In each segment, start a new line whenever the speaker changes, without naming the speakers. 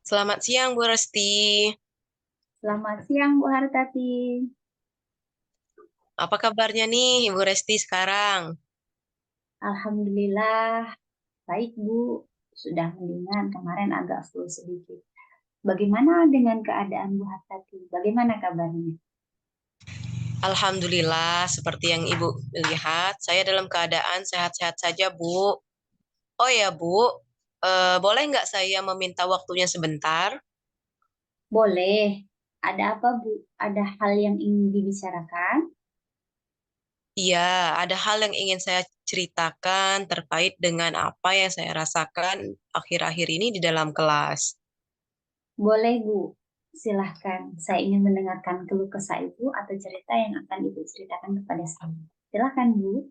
Selamat siang, Bu Resti.
Selamat siang, Bu Hartati.
Apa kabarnya nih, Ibu Resti sekarang?
Alhamdulillah, baik Bu. Sudah mendingan, kemarin agak flu sedikit. Bagaimana dengan keadaan Bu Hartati? Bagaimana kabarnya?
Alhamdulillah, seperti yang Ibu lihat, saya dalam keadaan sehat-sehat saja, Bu. Oh ya, Bu, boleh nggak saya meminta waktunya sebentar?
Boleh. Ada apa, Bu? Ada hal yang ingin dibicarakan?
Iya, ada hal yang ingin saya ceritakan terkait dengan apa yang saya rasakan akhir-akhir ini di dalam kelas.
Boleh, Bu. Silahkan. Saya ingin mendengarkan keluh kesah Ibu atau cerita yang akan Ibu ceritakan kepada saya. Silahkan, Bu.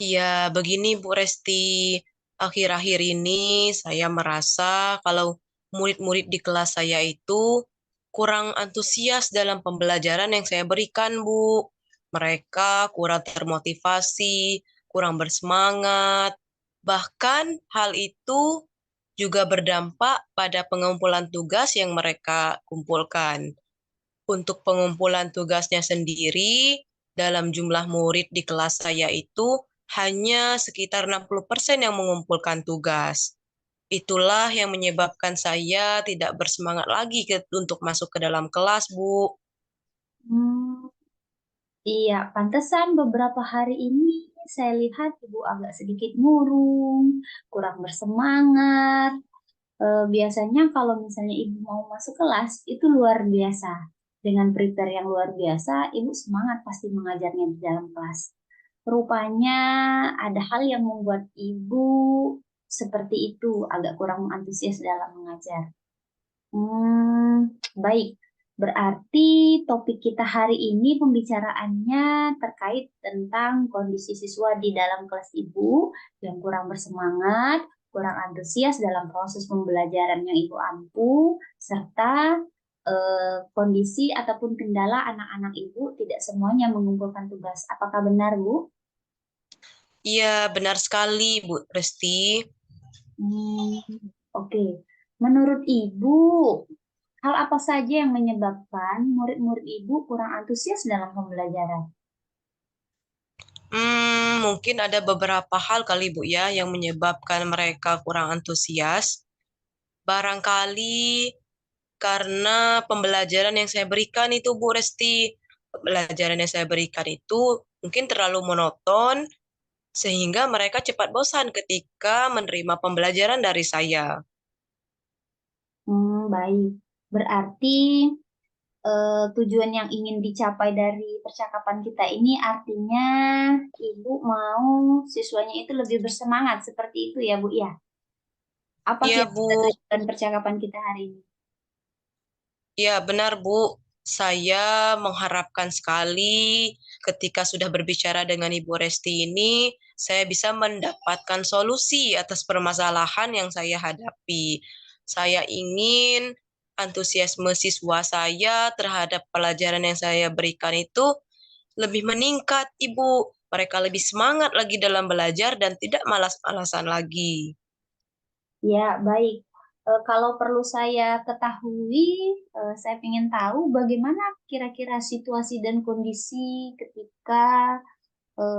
Iya, begini Bu Resti. Akhir-akhir ini saya merasa kalau murid-murid di kelas saya itu kurang antusias dalam pembelajaran yang saya berikan, Bu. Mereka kurang termotivasi, kurang bersemangat. Bahkan hal itu juga berdampak pada pengumpulan tugas yang mereka kumpulkan. Untuk pengumpulan tugasnya sendiri, dalam jumlah murid di kelas saya itu hanya sekitar 60% yang mengumpulkan tugas. Itulah yang menyebabkan saya tidak bersemangat lagi untuk masuk ke dalam kelas, Bu.
Hmm, iya, pantesan beberapa hari ini saya lihat Ibu agak sedikit murung, kurang bersemangat. Biasanya kalau misalnya Ibu mau masuk kelas, itu luar biasa. Dengan prepare yang luar biasa, Ibu semangat pasti mengajarnya di dalam kelas. Rupanya ada hal yang membuat Ibu seperti itu, agak kurang antusias dalam mengajar. Baik. Berarti topik kita hari ini pembicaraannya terkait tentang kondisi siswa di dalam kelas Ibu yang kurang bersemangat, kurang antusias dalam proses pembelajaran yang Ibu ampu, serta kondisi ataupun kendala anak-anak Ibu tidak semuanya mengumpulkan tugas. Apakah benar, Bu?
Iya, benar sekali, Bu Resti.
Hmm, oke. Menurut Ibu, hal apa saja yang menyebabkan murid-murid Ibu kurang antusias dalam pembelajaran?
Mungkin ada beberapa hal kali, Bu, ya, yang menyebabkan mereka kurang antusias. Barangkali karena pembelajaran yang saya berikan itu, Bu Resti, pembelajaran yang saya berikan itu mungkin terlalu monoton, sehingga mereka cepat bosan ketika menerima pembelajaran dari saya.
Baik. Berarti tujuan yang ingin dicapai dari percakapan kita ini artinya Ibu mau siswanya itu lebih bersemangat seperti itu ya, Bu ya. Apa
Iya,
kira-kira
Bu.
tujuan percakapan kita hari ini?
Ya, benar, Bu. Saya mengharapkan sekali ketika sudah berbicara dengan Ibu Resti ini, saya bisa mendapatkan solusi atas permasalahan yang saya hadapi. Saya ingin antusiasme siswa saya terhadap pelajaran yang saya berikan itu lebih meningkat, Ibu. Mereka lebih semangat lagi dalam belajar dan tidak malas-malasan lagi.
Ya, baik. Kalau perlu saya ketahui, saya ingin tahu bagaimana kira-kira situasi dan kondisi ketika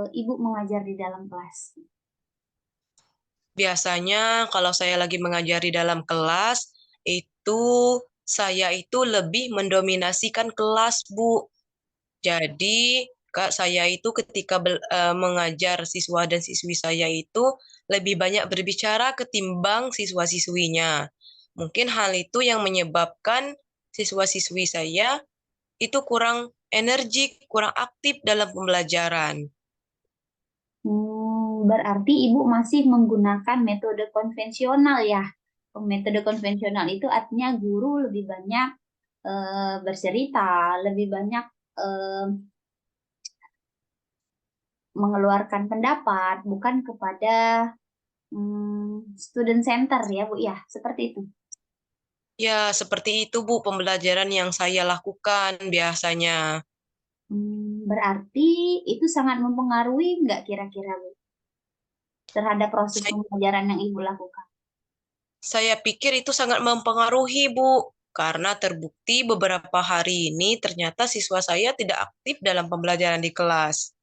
Ibu mengajar di dalam kelas.
Biasanya kalau saya lagi mengajar di dalam kelas, itu saya itu lebih mendominasikan kelas, Bu. Jadi, Kak, saya itu ketika mengajar siswa dan siswi saya itu lebih banyak berbicara ketimbang siswa-siswinya. Mungkin hal itu yang menyebabkan siswa-siswi saya itu kurang energik, kurang aktif dalam pembelajaran.
Berarti Ibu masih menggunakan metode konvensional ya. Metode konvensional itu artinya guru lebih banyak bercerita, lebih banyak eh, mengeluarkan pendapat, bukan kepada student center ya Bu ya, seperti itu.
Ya, seperti itu, Bu, pembelajaran yang saya lakukan biasanya.
Berarti itu sangat mempengaruhi nggak kira-kira Bu terhadap proses
Saya,
pembelajaran yang Ibu lakukan?
Saya pikir itu sangat mempengaruhi, Bu, karena terbukti beberapa hari ini ternyata siswa saya tidak aktif dalam pembelajaran di kelas.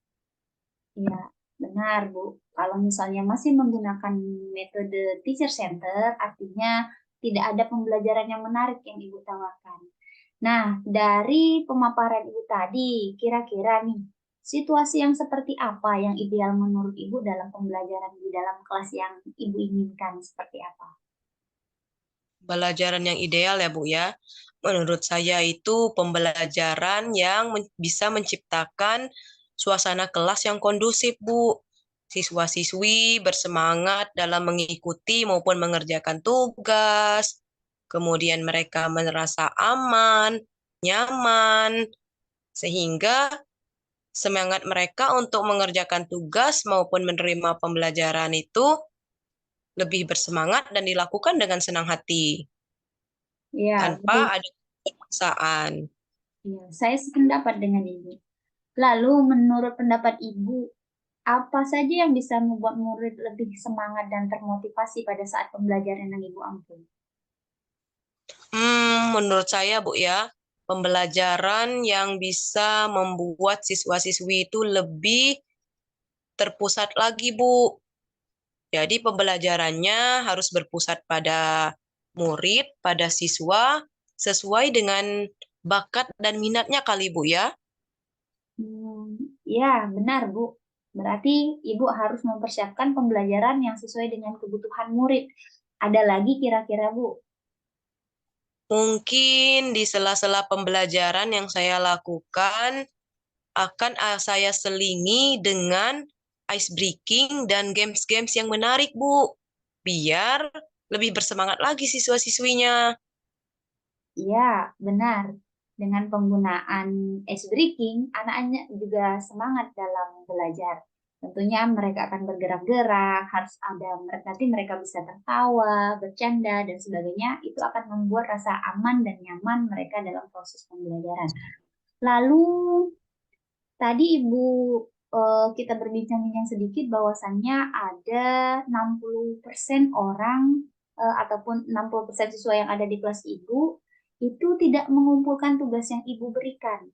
Ya, benar, Bu. Kalau misalnya masih menggunakan metode teacher center, artinya tidak ada pembelajaran yang menarik yang Ibu tawarkan. Nah, dari pemaparan Ibu tadi, kira-kira nih, situasi yang seperti apa yang ideal menurut Ibu dalam pembelajaran di dalam kelas yang Ibu inginkan seperti apa?
Pembelajaran yang ideal ya, Bu ya. Menurut saya itu pembelajaran yang bisa menciptakan suasana kelas yang kondusif, Bu. Siswa-siswi bersemangat dalam mengikuti maupun mengerjakan tugas. Kemudian mereka merasa aman, nyaman, sehingga semangat mereka untuk mengerjakan tugas maupun menerima pembelajaran itu lebih bersemangat dan dilakukan dengan senang hati,
Ya,
tanpa
betul.
ada paksaan.
Ya, saya sependapat dengan Ibu. Lalu, menurut pendapat Ibu, apa saja yang bisa membuat murid lebih semangat dan termotivasi pada saat pembelajaran yang Ibu ambil?
Menurut saya, Bu ya, pembelajaran yang bisa membuat siswa-siswi itu lebih terpusat lagi, Bu. Jadi pembelajarannya harus berpusat pada murid, pada siswa, sesuai dengan bakat dan minatnya kali, Bu ya.
Ya, benar, Bu. Berarti Ibu harus mempersiapkan pembelajaran yang sesuai dengan kebutuhan murid. Ada lagi kira-kira, Bu?
Mungkin di sela-sela pembelajaran yang saya lakukan, akan saya selingi dengan ice breaking dan games-games yang menarik, Bu. Biar lebih bersemangat lagi siswa-siswinya.
Ya, benar. Dengan penggunaan ice breaking, anak-anak juga semangat dalam belajar. Tentunya mereka akan bergerak-gerak, harus ada nanti mereka bisa tertawa, bercanda, dan sebagainya. Itu akan membuat rasa aman dan nyaman mereka dalam proses pembelajaran. Lalu tadi Ibu kita berbincang-bincang sedikit bahwasannya ada 60% orang ataupun 60% siswa yang ada di kelas Ibu itu tidak mengumpulkan tugas yang Ibu berikan.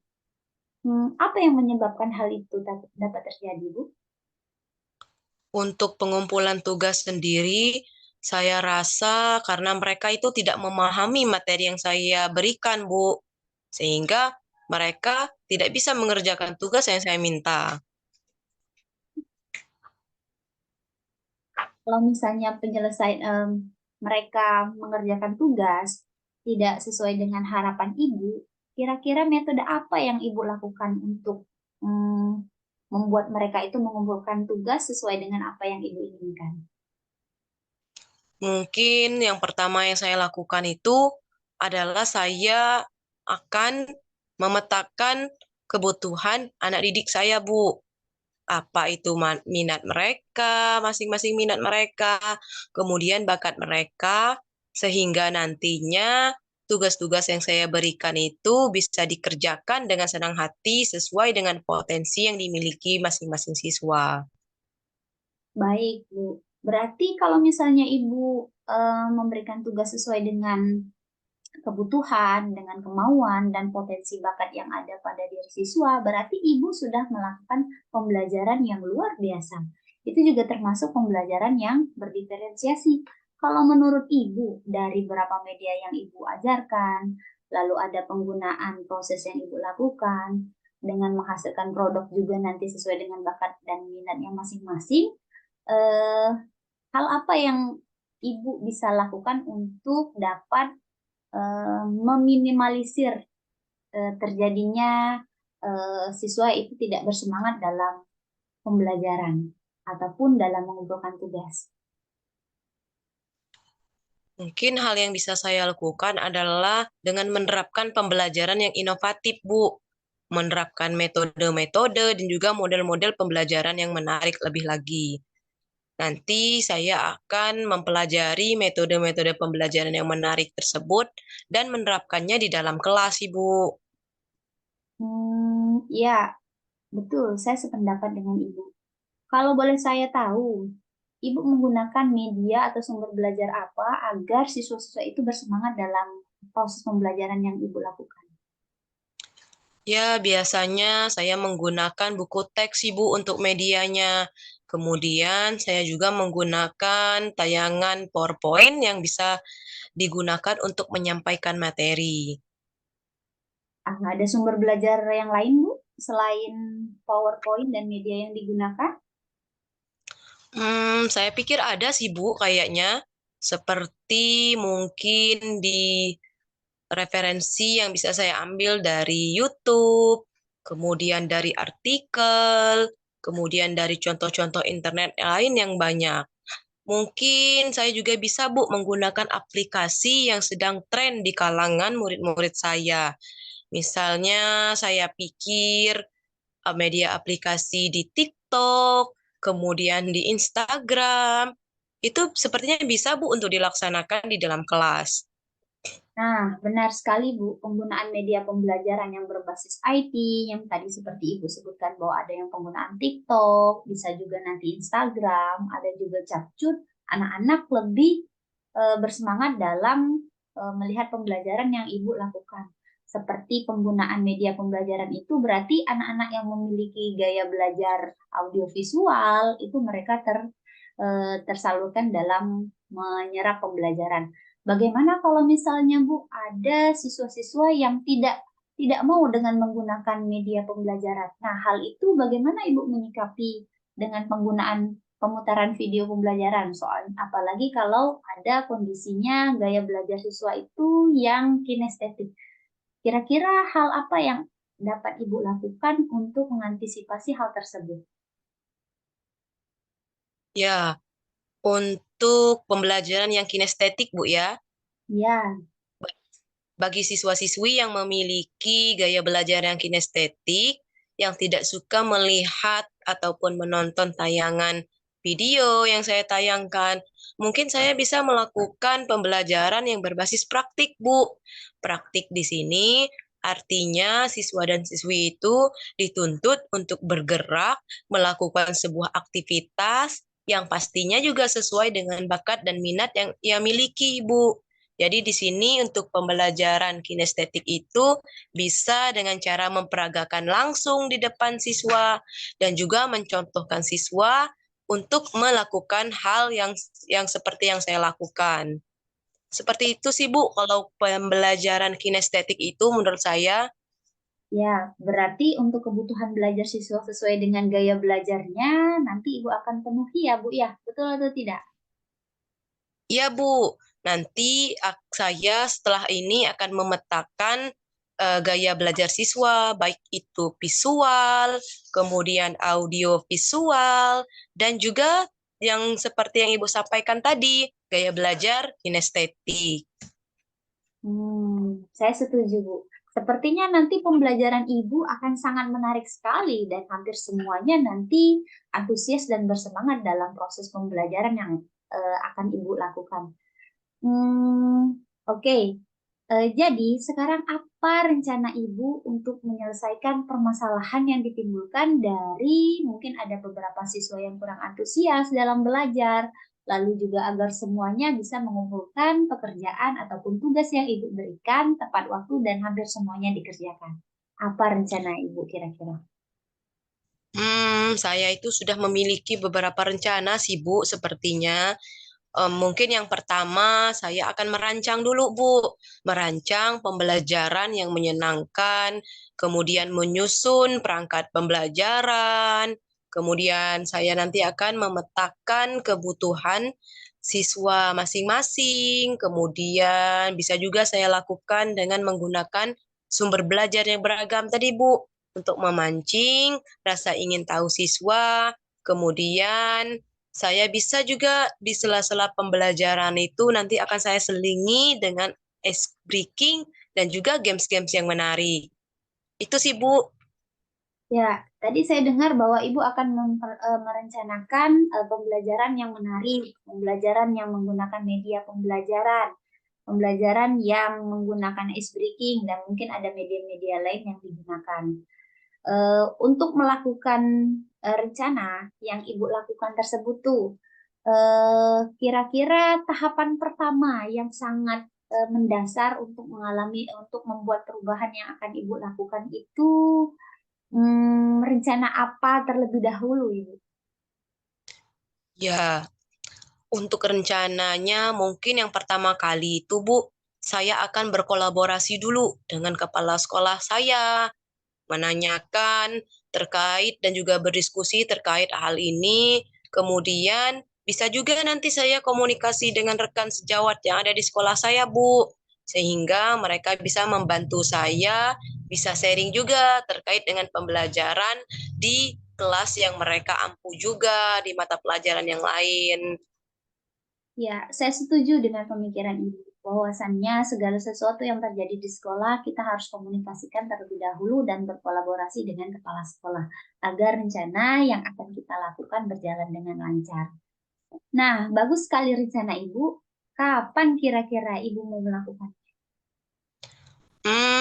Apa yang menyebabkan hal itu dapat terjadi, Bu?
Untuk pengumpulan tugas sendiri, saya rasa karena mereka itu tidak memahami materi yang saya berikan, Bu. Sehingga mereka tidak bisa mengerjakan tugas yang saya minta.
Kalau misalnya penyelesaian mereka mengerjakan tugas tidak sesuai dengan harapan Ibu, kira-kira metode apa yang Ibu lakukan untuk mm, membuat mereka itu mengumpulkan tugas sesuai dengan apa yang Ibu inginkan?
Mungkin yang pertama yang saya lakukan itu adalah saya akan memetakan kebutuhan anak didik saya, Bu. Apa itu minat mereka, masing-masing minat mereka, kemudian bakat mereka, sehingga nantinya tugas-tugas yang saya berikan itu bisa dikerjakan dengan senang hati sesuai dengan potensi yang dimiliki masing-masing siswa.
Baik, Bu. Berarti kalau misalnya Ibu memberikan tugas sesuai dengan kebutuhan, dengan kemauan dan potensi bakat yang ada pada diri siswa, berarti Ibu sudah melakukan pembelajaran yang luar biasa. Itu juga termasuk pembelajaran yang berdiferensiasi. Kalau menurut Ibu, dari berapa media yang Ibu ajarkan, lalu ada penggunaan proses yang Ibu lakukan, dengan menghasilkan produk juga nanti sesuai dengan bakat dan minatnya masing-masing, eh, hal apa yang Ibu bisa lakukan untuk dapat meminimalisir terjadinya siswa itu tidak bersemangat dalam pembelajaran ataupun dalam mengumpulkan tugas.
Mungkin hal yang bisa saya lakukan adalah dengan menerapkan pembelajaran yang inovatif, Bu. Menerapkan metode-metode dan juga model-model pembelajaran yang menarik lebih lagi. Nanti saya akan mempelajari metode-metode pembelajaran yang menarik tersebut dan menerapkannya di dalam kelas, Ibu.
Ya, betul. Saya sependapat dengan Ibu. Kalau boleh saya tahu, Ibu menggunakan media atau sumber belajar apa agar siswa-siswa itu bersemangat dalam proses pembelajaran yang Ibu lakukan?
Ya, biasanya saya menggunakan buku teks Ibu untuk medianya. Kemudian saya juga menggunakan tayangan PowerPoint yang bisa digunakan untuk menyampaikan materi.
Ada sumber belajar yang lain, Bu, selain PowerPoint dan media yang digunakan?
Saya pikir ada sih Bu, kayaknya. Seperti mungkin di referensi yang bisa saya ambil dari YouTube, kemudian dari artikel, kemudian dari contoh-contoh internet lain yang banyak. Mungkin saya juga bisa, Bu, menggunakan aplikasi yang sedang tren di kalangan murid-murid saya. Misalnya, saya pikir media aplikasi di TikTok, kemudian di Instagram. Itu sepertinya bisa, Bu, untuk dilaksanakan di dalam kelas.
Nah, benar sekali, Bu. Penggunaan media pembelajaran yang berbasis IT, yang tadi seperti Ibu sebutkan bahwa ada yang penggunaan TikTok, bisa juga nanti Instagram, ada juga Capcut. Anak-anak lebih bersemangat dalam melihat pembelajaran yang Ibu lakukan. Seperti penggunaan media pembelajaran itu berarti anak-anak yang memiliki gaya belajar audiovisual itu mereka tersalurkan dalam menyerap pembelajaran. Bagaimana kalau misalnya Bu ada siswa-siswa yang tidak mau dengan menggunakan media pembelajaran? Nah, hal itu bagaimana Ibu menyikapi dengan penggunaan pemutaran video pembelajaran? Soal apalagi kalau ada kondisinya gaya belajar siswa itu yang kinestetik. Kira-kira hal apa yang dapat Ibu lakukan untuk mengantisipasi hal tersebut?
Ya, untuk pembelajaran yang kinestetik, Bu, ya.
Ya,
Bagi siswa-siswi yang memiliki gaya belajar yang kinestetik, yang tidak suka melihat ataupun menonton tayangan video yang saya tayangkan, mungkin saya bisa melakukan pembelajaran yang berbasis praktik, Bu. Praktik di sini artinya siswa dan siswi itu dituntut untuk bergerak, melakukan sebuah aktivitas yang pastinya juga sesuai dengan bakat dan minat yang ia miliki, Bu. Jadi di sini untuk pembelajaran kinestetik itu bisa dengan cara memperagakan langsung di depan siswa dan juga mencontohkan siswa untuk melakukan hal yang seperti yang saya lakukan. Seperti itu sih Bu, kalau pembelajaran kinestetik itu menurut saya.
ya, berarti untuk kebutuhan belajar siswa sesuai dengan gaya belajarnya, nanti Ibu akan penuhi ya, Bu ya. Betul atau tidak?
Iya, Bu. Nanti saya setelah ini akan memetakan gaya belajar siswa, baik itu visual, kemudian audio visual, dan juga yang seperti yang Ibu sampaikan tadi, gaya belajar kinestetik.
Saya setuju, Bu. Sepertinya nanti pembelajaran Ibu akan sangat menarik sekali dan hampir semuanya nanti antusias dan bersemangat dalam proses pembelajaran yang akan Ibu lakukan. Oke. Jadi, sekarang apa rencana Ibu untuk menyelesaikan permasalahan yang ditimbulkan dari mungkin ada beberapa siswa yang kurang antusias dalam belajar, lalu juga agar semuanya bisa mengumpulkan pekerjaan ataupun tugas yang Ibu berikan tepat waktu dan hampir semuanya dikerjakan. Apa rencana Ibu kira-kira?
Saya itu sudah memiliki beberapa rencana sih, Bu, sepertinya. Mungkin yang pertama saya akan merancang dulu, Bu. Merancang pembelajaran yang menyenangkan, kemudian menyusun perangkat pembelajaran, kemudian saya nanti akan memetakan kebutuhan siswa masing-masing, kemudian bisa juga saya lakukan dengan menggunakan sumber belajar yang beragam tadi, Bu, untuk memancing rasa ingin tahu siswa, kemudian saya bisa juga di sela-sela pembelajaran itu nanti akan saya selingi dengan ice breaking dan juga games-games yang menarik. Itu sih, Bu.
Ya, tadi saya dengar bahwa Ibu akan merencanakan pembelajaran yang menarik, pembelajaran yang menggunakan media pembelajaran, pembelajaran yang menggunakan ice breaking, dan mungkin ada media-media lain yang digunakan. Untuk melakukan rencana yang Ibu lakukan tersebut tuh, Kira-kira tahapan pertama yang sangat mendasar untuk untuk membuat perubahan yang akan Ibu lakukan itu rencana apa terlebih dahulu, Ibu?
Ya, untuk rencananya mungkin yang pertama kali itu Bu, saya akan berkolaborasi dulu dengan kepala sekolah saya, menanyakan terkait dan juga berdiskusi terkait hal ini. Kemudian bisa juga nanti saya komunikasi dengan rekan sejawat yang ada di sekolah saya, Bu. Sehingga mereka bisa membantu saya, bisa sharing juga terkait dengan pembelajaran di kelas yang mereka ampuh juga di mata pelajaran yang lain.
Ya, saya setuju dengan pemikiran Ibu. Bahwasannya segala sesuatu yang terjadi di sekolah kita harus komunikasikan terlebih dahulu dan berkolaborasi dengan kepala sekolah agar rencana yang akan kita lakukan berjalan dengan lancar. Nah, bagus sekali rencana Ibu. Kapan kira-kira Ibu mau melakukan?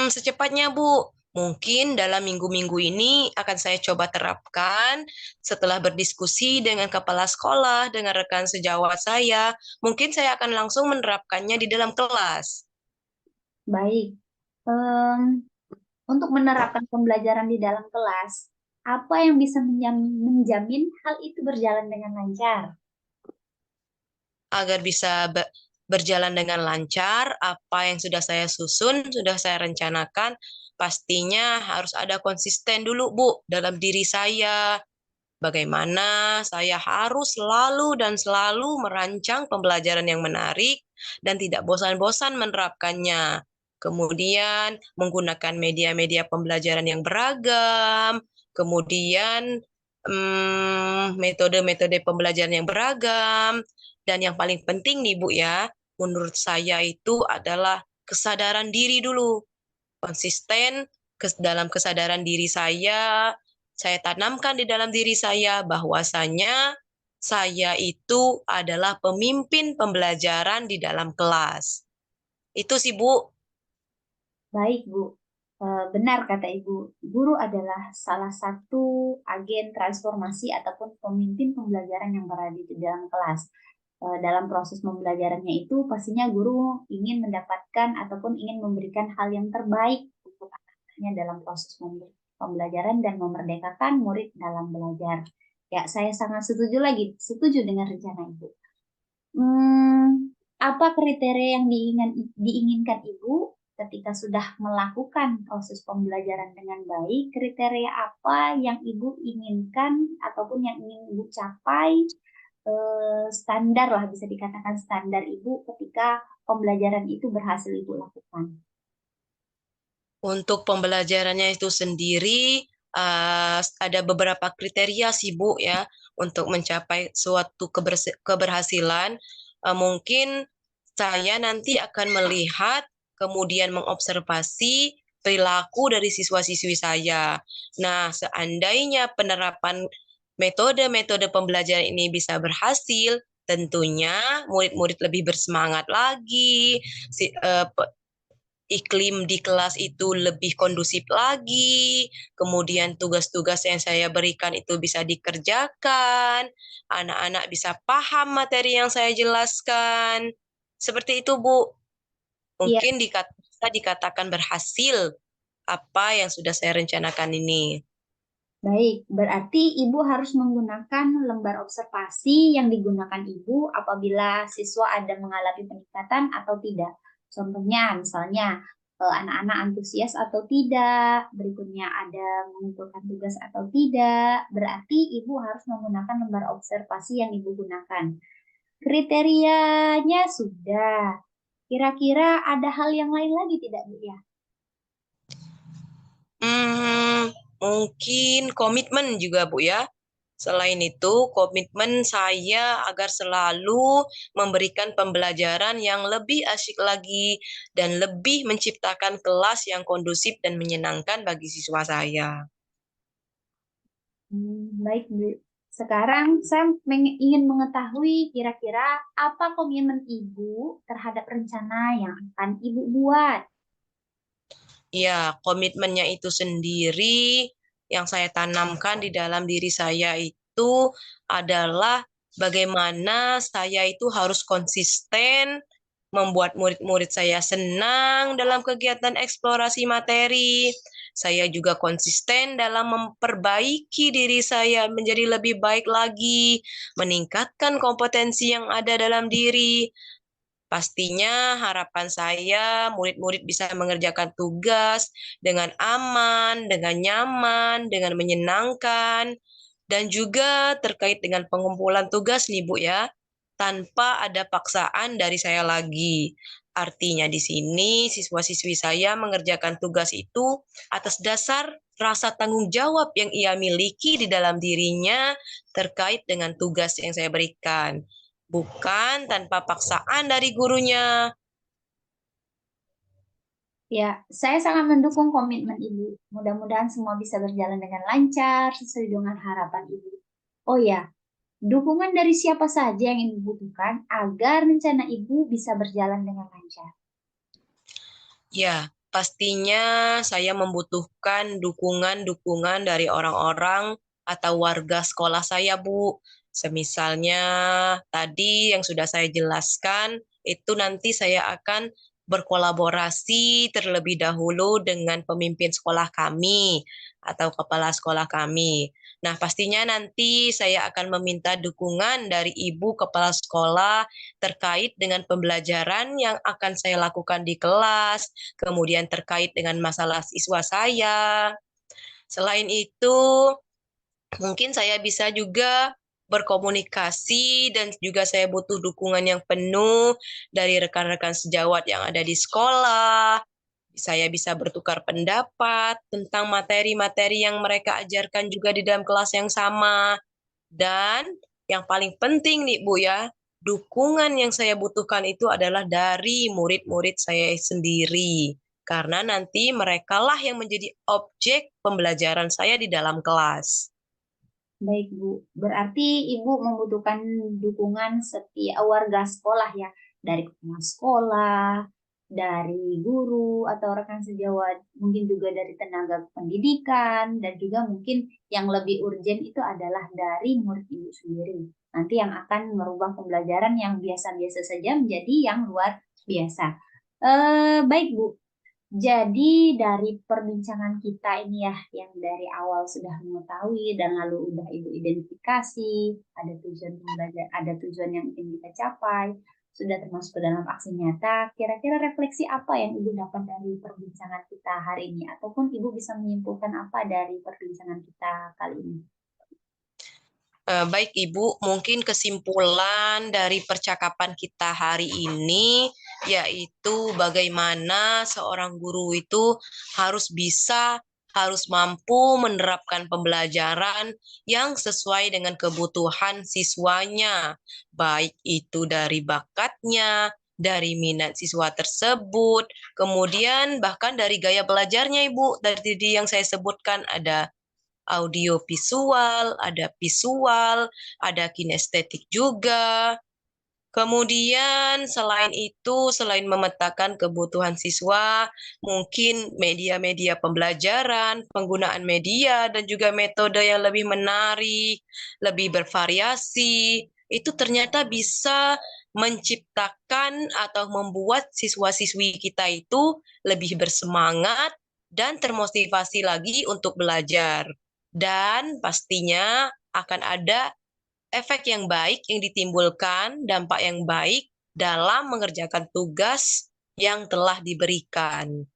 Secepatnya, Bu. Mungkin dalam minggu-minggu ini akan saya coba terapkan setelah berdiskusi dengan kepala sekolah, dengan rekan sejawat saya. Mungkin saya akan langsung menerapkannya di dalam kelas.
Baik. Em, untuk menerapkan pembelajaran di dalam kelas, apa yang bisa menjamin hal itu berjalan dengan lancar?
Agar bisa berjalan dengan lancar, apa yang sudah saya susun, sudah saya rencanakan, pastinya harus ada konsisten dulu, Bu, dalam diri saya. Bagaimana saya harus selalu dan selalu merancang pembelajaran yang menarik dan tidak bosan-bosan menerapkannya. Kemudian menggunakan media-media pembelajaran yang beragam, kemudian metode-metode pembelajaran yang beragam, dan yang paling penting nih Bu ya, menurut saya itu adalah kesadaran diri dulu, konsisten dalam kesadaran diri saya tanamkan di dalam diri saya bahwasanya saya itu adalah pemimpin pembelajaran di dalam kelas. Itu sih, Bu.
Baik, Bu. Benar kata Ibu. Guru adalah salah satu agen transformasi ataupun pemimpin pembelajaran yang berada di dalam kelas. Dalam proses pembelajarannya itu, pastinya guru ingin mendapatkan ataupun ingin memberikan hal yang terbaik untuk anak-anaknya dalam proses pembelajaran dan memerdekakan murid dalam belajar. Ya, saya sangat setuju dengan rencana Ibu. Apa kriteria yang diinginkan Ibu ketika sudah melakukan proses pembelajaran dengan baik? Kriteria apa yang Ibu inginkan ataupun yang ingin Ibu capai, standar lah, bisa dikatakan standar Ibu ketika pembelajaran itu berhasil Ibu lakukan?
Untuk pembelajarannya itu sendiri ada beberapa kriteria sih Bu ya untuk mencapai suatu keberhasilan. Mungkin saya nanti akan melihat kemudian mengobservasi perilaku dari siswa-siswi saya. Nah, seandainya penerapan metode-metode pembelajaran ini bisa berhasil, tentunya murid-murid lebih bersemangat lagi, iklim di kelas itu lebih kondusif lagi, kemudian tugas-tugas yang saya berikan itu bisa dikerjakan, anak-anak bisa paham materi yang saya jelaskan. Seperti itu, Bu.
Iya,
Mungkin bisa dikatakan berhasil apa yang sudah saya rencanakan ini.
baik. Berarti Ibu harus menggunakan lembar observasi yang digunakan Ibu apabila siswa ada mengalami peningkatan atau tidak. Contohnya, misalnya anak-anak antusias atau tidak, berikutnya ada mengumpulkan tugas atau tidak. Berarti Ibu harus menggunakan lembar observasi yang Ibu gunakan. Kriterianya sudah. Kira-kira ada hal yang lain lagi tidak, Bu ya?
Hmm, Mungkin komitmen juga, Bu ya. Selain itu, komitmen saya agar selalu memberikan pembelajaran yang lebih asyik lagi dan lebih menciptakan kelas yang kondusif dan menyenangkan bagi siswa saya.
Baik, Bu. Sekarang saya ingin mengetahui kira-kira apa komitmen Ibu terhadap rencana yang akan Ibu buat.
Ya, komitmennya itu sendiri yang saya tanamkan di dalam diri saya itu adalah bagaimana saya itu harus konsisten membuat murid-murid saya senang dalam kegiatan eksplorasi materi. Saya juga konsisten dalam memperbaiki diri saya menjadi lebih baik lagi, meningkatkan kompetensi yang ada dalam diri. Pastinya harapan saya murid-murid bisa mengerjakan tugas dengan aman, dengan nyaman, dengan menyenangkan, dan juga terkait dengan pengumpulan tugas nih Bu ya, tanpa ada paksaan dari saya lagi. Artinya di sini siswa-siswi saya mengerjakan tugas itu atas dasar rasa tanggung jawab yang ia miliki di dalam dirinya terkait dengan tugas yang saya berikan. Bukan tanpa paksaan dari gurunya.
Ya, saya sangat mendukung komitmen Ibu. Mudah-mudahan semua bisa berjalan dengan lancar sesuai dengan harapan Ibu. Oh ya, dukungan dari siapa saja yang Ibu butuhkan agar rencana Ibu bisa berjalan dengan lancar.
Ya, pastinya saya membutuhkan dukungan-dukungan dari orang-orang atau warga sekolah saya, Bu. Semisalnya tadi yang sudah saya jelaskan, itu nanti saya akan berkolaborasi terlebih dahulu dengan pemimpin sekolah kami atau kepala sekolah kami. Nah, pastinya nanti saya akan meminta dukungan dari ibu kepala sekolah terkait dengan pembelajaran yang akan saya lakukan di kelas, kemudian terkait dengan masalah siswa saya. Selain itu, mungkin saya bisa juga berkomunikasi dan juga saya butuh dukungan yang penuh dari rekan-rekan sejawat yang ada di sekolah. Saya bisa bertukar pendapat tentang materi-materi yang mereka ajarkan juga di dalam kelas yang sama. Dan yang paling penting nih Bu ya, dukungan yang saya butuhkan itu adalah dari murid-murid saya sendiri. Karena nanti merekalah yang menjadi objek pembelajaran saya di dalam kelas.
Baik, Bu. Berarti Ibu membutuhkan dukungan setiap warga sekolah ya, dari kepala sekolah, dari guru atau rekan sejawat, mungkin juga dari tenaga pendidikan, dan juga mungkin yang lebih urgent itu adalah dari murid Ibu sendiri. Nanti yang akan merubah pembelajaran yang biasa-biasa saja menjadi yang luar biasa. Baik, Bu. Jadi dari perbincangan kita ini ya, yang dari awal sudah mengetahui dan lalu udah Ibu identifikasi, ada tujuan pembelajar, ada tujuan yang ingin kita capai, sudah termasuk ke dalam aksi nyata. Kira-kira refleksi apa yang Ibu dapat dari perbincangan kita hari ini? Ataupun Ibu bisa menyimpulkan apa dari perbincangan kita kali ini?
Baik Ibu, mungkin kesimpulan dari percakapan kita hari ini yaitu bagaimana seorang guru itu harus mampu menerapkan pembelajaran yang sesuai dengan kebutuhan siswanya, baik itu dari bakatnya, dari minat siswa tersebut, kemudian bahkan dari gaya belajarnya Ibu. Dari yang saya sebutkan ada audio visual, ada kinestetik juga. Kemudian selain itu, selain memetakan kebutuhan siswa, mungkin media-media pembelajaran, penggunaan media, dan juga metode yang lebih menarik, lebih bervariasi, itu ternyata bisa menciptakan atau membuat siswa-siswi kita itu lebih bersemangat dan termotivasi lagi untuk belajar. Dan pastinya akan ada efek yang baik yang ditimbulkan, dampak yang baik dalam mengerjakan tugas yang telah diberikan.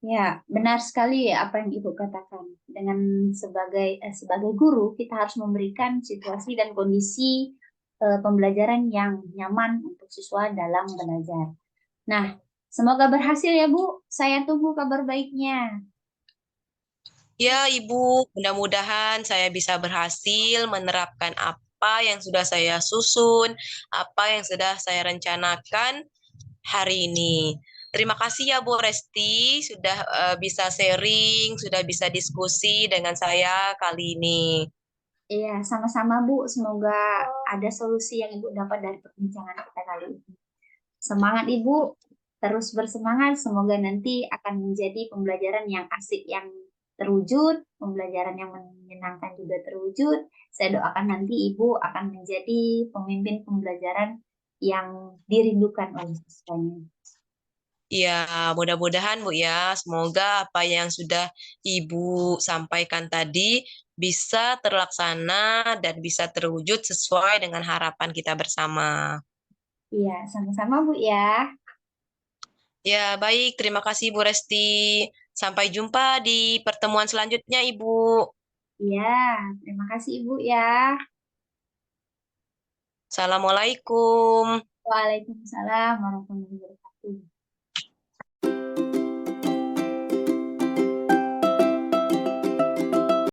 Ya, benar sekali ya apa yang Ibu katakan. Dengan sebagai guru, kita harus memberikan situasi dan kondisi pembelajaran yang nyaman untuk siswa dalam belajar. Nah, semoga berhasil ya, Bu. Saya tunggu kabar baiknya.
Ya, Ibu, mudah-mudahan saya bisa berhasil menerapkan apa yang sudah saya susun, apa yang sudah saya rencanakan hari ini. Terima kasih ya Bu Resti sudah bisa sharing, sudah bisa diskusi dengan saya kali ini.
Iya, sama-sama, Bu. Semoga ada solusi yang Ibu dapat dari perbincangan kita kali ini. Semangat Ibu, terus bersemangat. Semoga nanti akan menjadi pembelajaran yang asik, yang terwujud, pembelajaran yang menyenangkan juga terwujud. Saya doakan nanti Ibu akan menjadi pemimpin pembelajaran yang dirindukan oleh siswanya.
Ya, mudah-mudahan Bu ya, semoga apa yang sudah Ibu sampaikan tadi bisa terlaksana dan bisa terwujud sesuai dengan harapan kita bersama.
Iya, sama-sama Bu ya.
Ya, baik. Terima kasih Bu Resti. Sampai jumpa di pertemuan selanjutnya, Ibu.
Iya, terima kasih Ibu ya.
Assalamualaikum.
Waalaikumsalam warahmatullahi wabarakatuh.